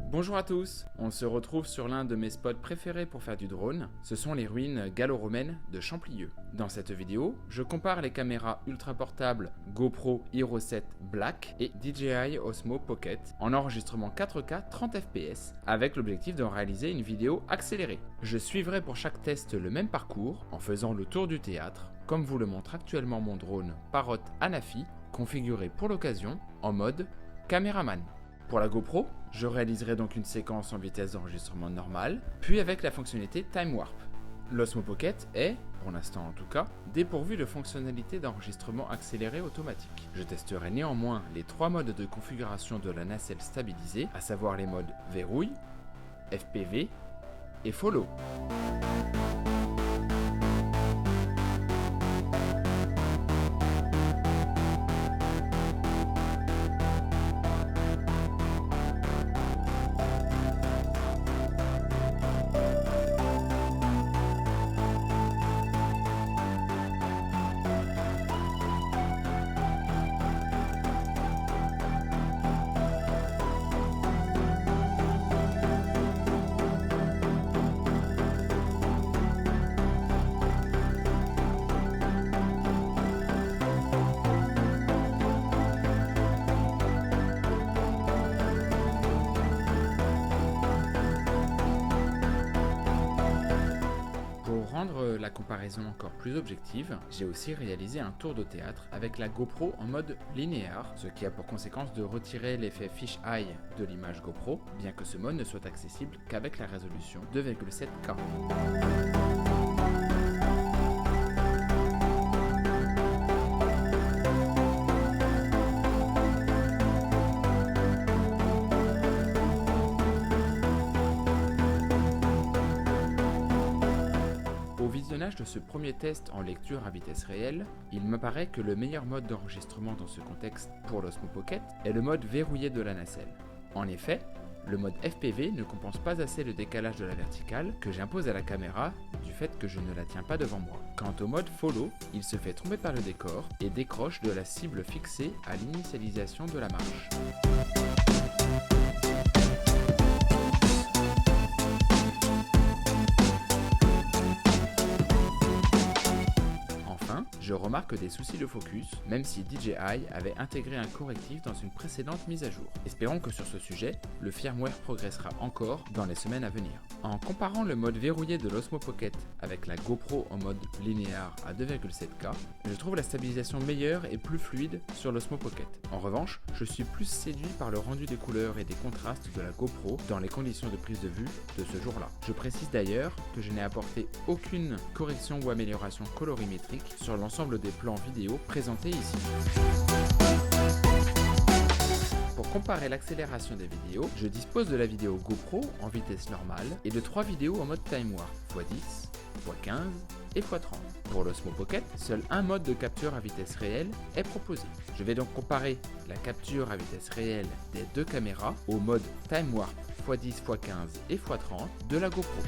Bonjour à tous, on se retrouve sur l'un de mes spots préférés pour faire du drone, ce sont les ruines gallo-romaines de Champlieux. Dans cette vidéo, je compare les caméras ultra portables GoPro Hero 7 Black et DJI Osmo Pocket en enregistrement 4K 30 fps avec l'objectif d'en réaliser une vidéo accélérée. Je suivrai pour chaque test le même parcours en faisant le tour du théâtre, comme vous le montre actuellement mon drone Parrot Anafi, configuré pour l'occasion en mode caméraman. Pour la GoPro, je réaliserai donc une séquence en vitesse d'enregistrement normale, puis avec la fonctionnalité Time Warp. L'Osmo Pocket est, pour l'instant en tout cas, dépourvu de fonctionnalité d'enregistrement accéléré automatique. Je testerai néanmoins les 3 modes de configuration de la nacelle stabilisée, à savoir les modes verrouille, FPV et follow. Pour rendre la comparaison encore plus objective, j'ai aussi réalisé un tour de théâtre avec la GoPro en mode linéaire, ce qui a pour conséquence de retirer l'effet fisheye de l'image GoPro, bien que ce mode ne soit accessible qu'avec la résolution 2,7K. Au visionnage de ce premier test en lecture à vitesse réelle, il m'apparaît que le meilleur mode d'enregistrement dans ce contexte pour l'Osmo Pocket est le mode verrouillé de la nacelle. En effet, le mode FPV ne compense pas assez le décalage de la verticale que j'impose à la caméra du fait que je ne la tiens pas devant moi. Quant au mode follow, il se fait tromper par le décor et décroche de la cible fixée à l'initialisation de la marche. Je remarque des soucis de focus, même si DJI avait intégré un correctif dans une précédente mise à jour. Espérons que sur ce sujet, le firmware progressera encore dans les semaines à venir. En comparant le mode verrouillé de l'Osmo Pocket avec la GoPro en mode linéaire à 2,7K, je trouve la stabilisation meilleure et plus fluide sur l'Osmo Pocket. En revanche, je suis plus séduit par le rendu des couleurs et des contrastes de la GoPro dans les conditions de prise de vue de ce jour-là. Je précise d'ailleurs que je n'ai apporté aucune correction ou amélioration colorimétrique sur l'ensemble des plans vidéo présentés ici. Pour comparer l'accélération des vidéos, je dispose de la vidéo GoPro en vitesse normale et de 3 vidéos en mode Time Warp x10, x15 et x30. Pour l'Osmo Pocket, seul un mode de capture à vitesse réelle est proposé. Je vais donc comparer la capture à vitesse réelle des 2 caméras au mode Time Warp x10, x15 et x30 de la GoPro.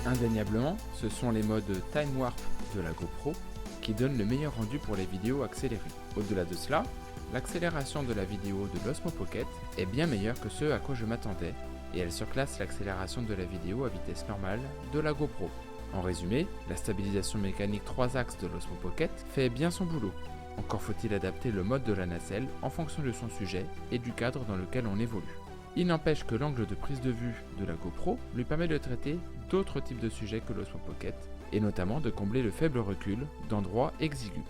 Indéniablement, ce sont les modes Time Warp de la GoPro qui donnent le meilleur rendu pour les vidéos accélérées. Au-delà de cela, l'accélération de la vidéo de l'Osmo Pocket est bien meilleure que ce à quoi je m'attendais et elle surclasse l'accélération de la vidéo à vitesse normale de la GoPro. En résumé, la stabilisation mécanique 3 axes de l'Osmo Pocket fait bien son boulot. Encore faut-il adapter le mode de la nacelle en fonction de son sujet et du cadre dans lequel on évolue. Il n'empêche que l'angle de prise de vue de la GoPro lui permet de traiter d'autres types de sujets que l'Osmo Pocket, et notamment de combler le faible recul d'endroits exigus.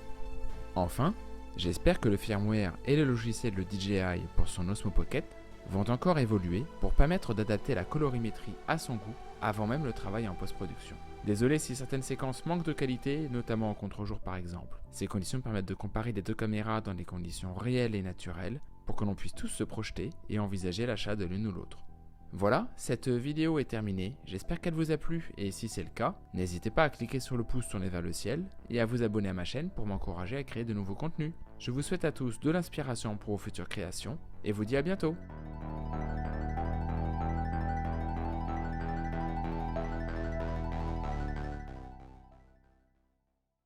Enfin, J'espère que le firmware et le logiciel de DJI pour son Osmo Pocket vont encore évoluer pour permettre d'adapter la colorimétrie à son goût avant même le travail en post-production. Désolé si certaines séquences manquent de qualité, notamment en contre-jour par exemple. Ces conditions permettent de comparer les deux caméras dans des conditions réelles et naturelles pour que l'on puisse tous se projeter et envisager l'achat de l'une ou l'autre. Voilà, cette vidéo est terminée, j'espère qu'elle vous a plu et si c'est le cas, n'hésitez pas à cliquer sur le pouce tourné vers le ciel et à vous abonner à ma chaîne pour m'encourager à créer de nouveaux contenus. Je vous souhaite à tous de l'inspiration pour vos futures créations et vous dis à bientôt.